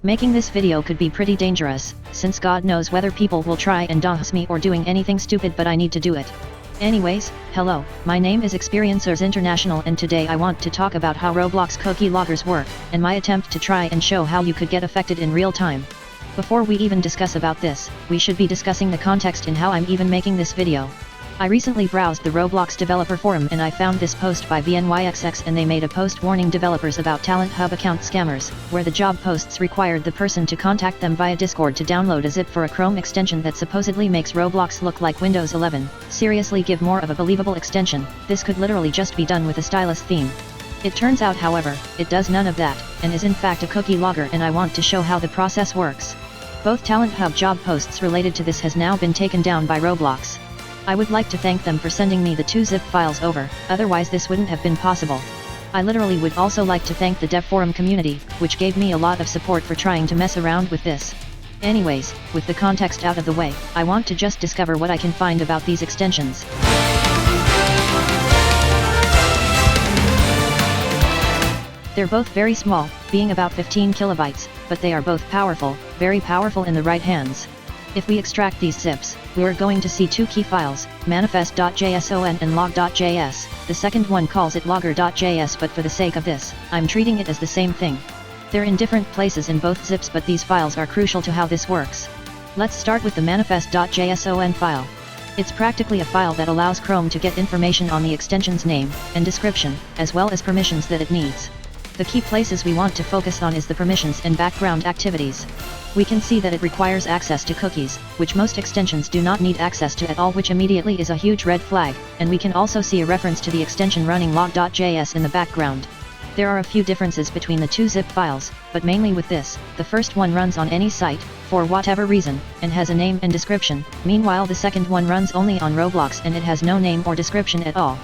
Making this video could be pretty dangerous, since God knows whether people will try and dox me or doing anything stupid, but I need to do it. Anyways, hello, my name is ExperiencersInternational and today I want to talk about how Roblox cookie loggers work, and my attempt to try and show how you could get affected in real time. Before we even discuss about this, we should be discussing the context in how I'm even making this video. I recently browsed the Roblox developer forum and I found this post by VNYXX, and they made a post warning developers about Talent Hub account scammers, where the job posts required the person to contact them via Discord to download a zip for a Chrome extension that supposedly makes Roblox look like Windows 11. Seriously, give more of a believable extension. This could literally just be done with a stylus theme. It turns out, however, it does none of that, and is in fact a cookie logger, and I want to show how the process works. Both Talent Hub job posts related to this has now been taken down by Roblox. I would like to thank them for sending me the 2 zip files over, otherwise this wouldn't have been possible. I literally would also like to thank the dev forum community, which gave me a lot of support for trying to mess around with this. Anyways, with the context out of the way, I want to just discover what I can find about these extensions. They're both very small, being about 15 kilobytes, but they are both powerful, very powerful in the right hands. If we extract these zips, we are going to see 2 key files, manifest.json and log.js. The second one calls it logger.js, but for the sake of this, I'm treating it as the same thing. They're in different places in both zips, but these files are crucial to how this works. Let's start with the manifest.json file. It's practically a file that allows Chrome to get information on the extension's name and description, as well as permissions that it needs. The key places we want to focus on is the permissions and background activities. We can see that it requires access to cookies, which most extensions do not need access to at all, which immediately is a huge red flag, and we can also see a reference to the extension running log.js in the background. There are a few differences between the 2 zip files, but mainly with this, the first one runs on any site, for whatever reason, and has a name and description, meanwhile the second one runs only on Roblox and it has no name or description at all.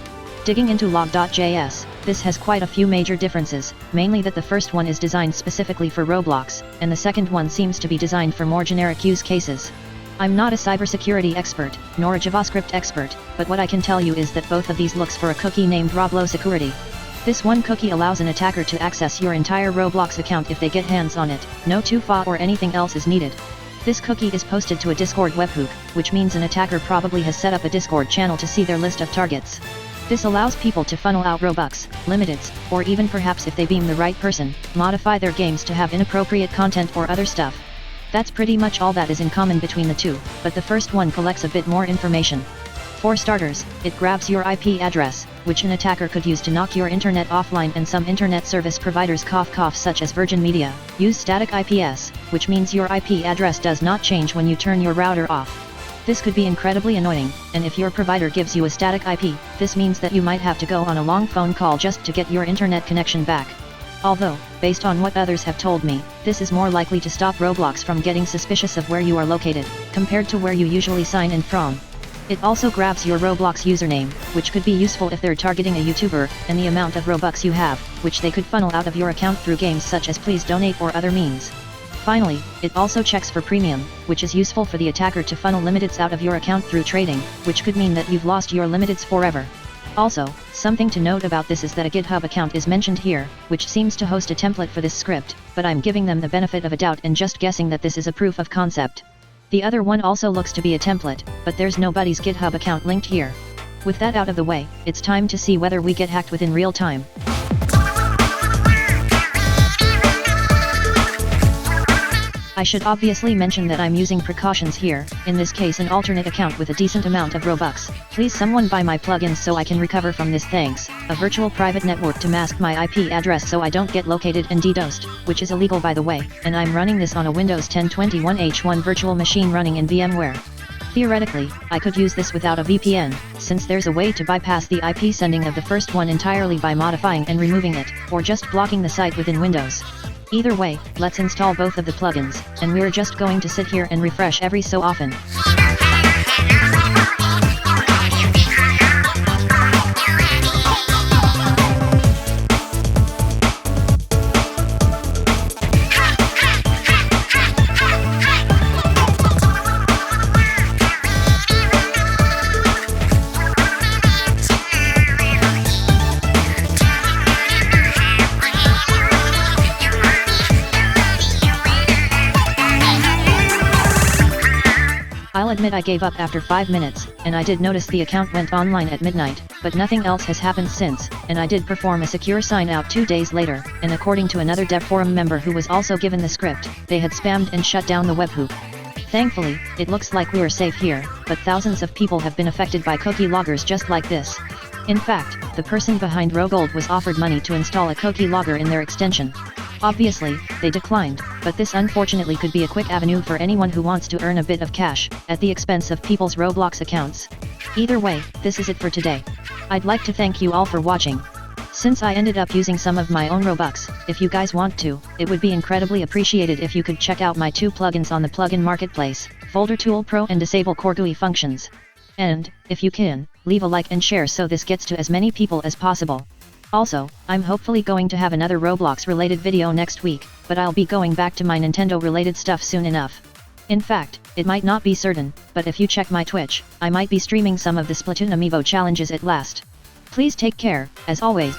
Digging into log.js, this has quite a few major differences, mainly that the first one is designed specifically for Roblox, and the second one seems to be designed for more generic use cases. I'm not a cybersecurity expert, nor a JavaScript expert, but what I can tell you is that both of these looks for a cookie named Roblox. This one cookie allows an attacker to access your entire Roblox account if they get hands on it. No 2FA or anything else is needed. This cookie is posted to a Discord webhook, which means an attacker probably has set up a Discord channel to see their list of targets. This allows people to funnel out Robux, limiteds, or even perhaps if they beam the right person, modify their games to have inappropriate content or other stuff. That's pretty much all that is in common between the two, but the first one collects a bit more information. For starters, it grabs your IP address, which an attacker could use to knock your internet offline, and some internet service providers such as Virgin Media, use static IPs, which means your IP address does not change when you turn your router off. This could be incredibly annoying, and if your provider gives you a static IP, this means that you might have to go on a long phone call just to get your internet connection back. Although, based on what others have told me, this is more likely to stop Roblox from getting suspicious of where you are located, compared to where you usually sign in from. It also grabs your Roblox username, which could be useful if they're targeting a YouTuber, and the amount of Robux you have, which they could funnel out of your account through games such as Please Donate or other means. Finally, it also checks for premium, which is useful for the attacker to funnel limiteds out of your account through trading, which could mean that you've lost your limiteds forever. Also, something to note about this is that a GitHub account is mentioned here, which seems to host a template for this script, but I'm giving them the benefit of a doubt and just guessing that this is a proof of concept. The other one also looks to be a template, but there's nobody's GitHub account linked here. With that out of the way, it's time to see whether we get hacked within real time. I should obviously mention that I'm using precautions here, in this case an alternate account with a decent amount of Robux. Please someone buy my plugins so I can recover from this, thanks. A virtual private network to mask my IP address so I don't get located and DDoSed, which is illegal by the way, and I'm running this on a Windows 10 21H1 virtual machine running in VMware. Theoretically, I could use this without a VPN, since there's a way to bypass the IP sending of the first one entirely by modifying and removing it, or just blocking the site within Windows. Either way, let's install both of the plugins, and we're just going to sit here and refresh every so often. I'll admit I gave up after 5 minutes, and I did notice the account went online at midnight, but nothing else has happened since, and I did perform a secure sign out 2 days later, and according to another dev forum member who was also given the script, they had spammed and shut down the webhook. Thankfully, it looks like we are safe here, but thousands of people have been affected by cookie loggers just like this. In fact, the person behind Rogold was offered money to install a cookie logger in their extension. Obviously, they declined, but this unfortunately could be a quick avenue for anyone who wants to earn a bit of cash, at the expense of people's Roblox accounts. Either way, this is it for today. I'd like to thank you all for watching. Since I ended up using some of my own Robux, if you guys want to, it would be incredibly appreciated if you could check out my 2 plugins on the plugin marketplace, Folder Tool Pro and Disable Core GUI functions. And, if you can, leave a like and share so this gets to as many people as possible. Also, I'm hopefully going to have another Roblox related video next week, but I'll be going back to my Nintendo related stuff soon enough. In fact, it might not be certain, but if you check my Twitch, I might be streaming some of the Splatoon Amiibo challenges at last. Please take care, as always.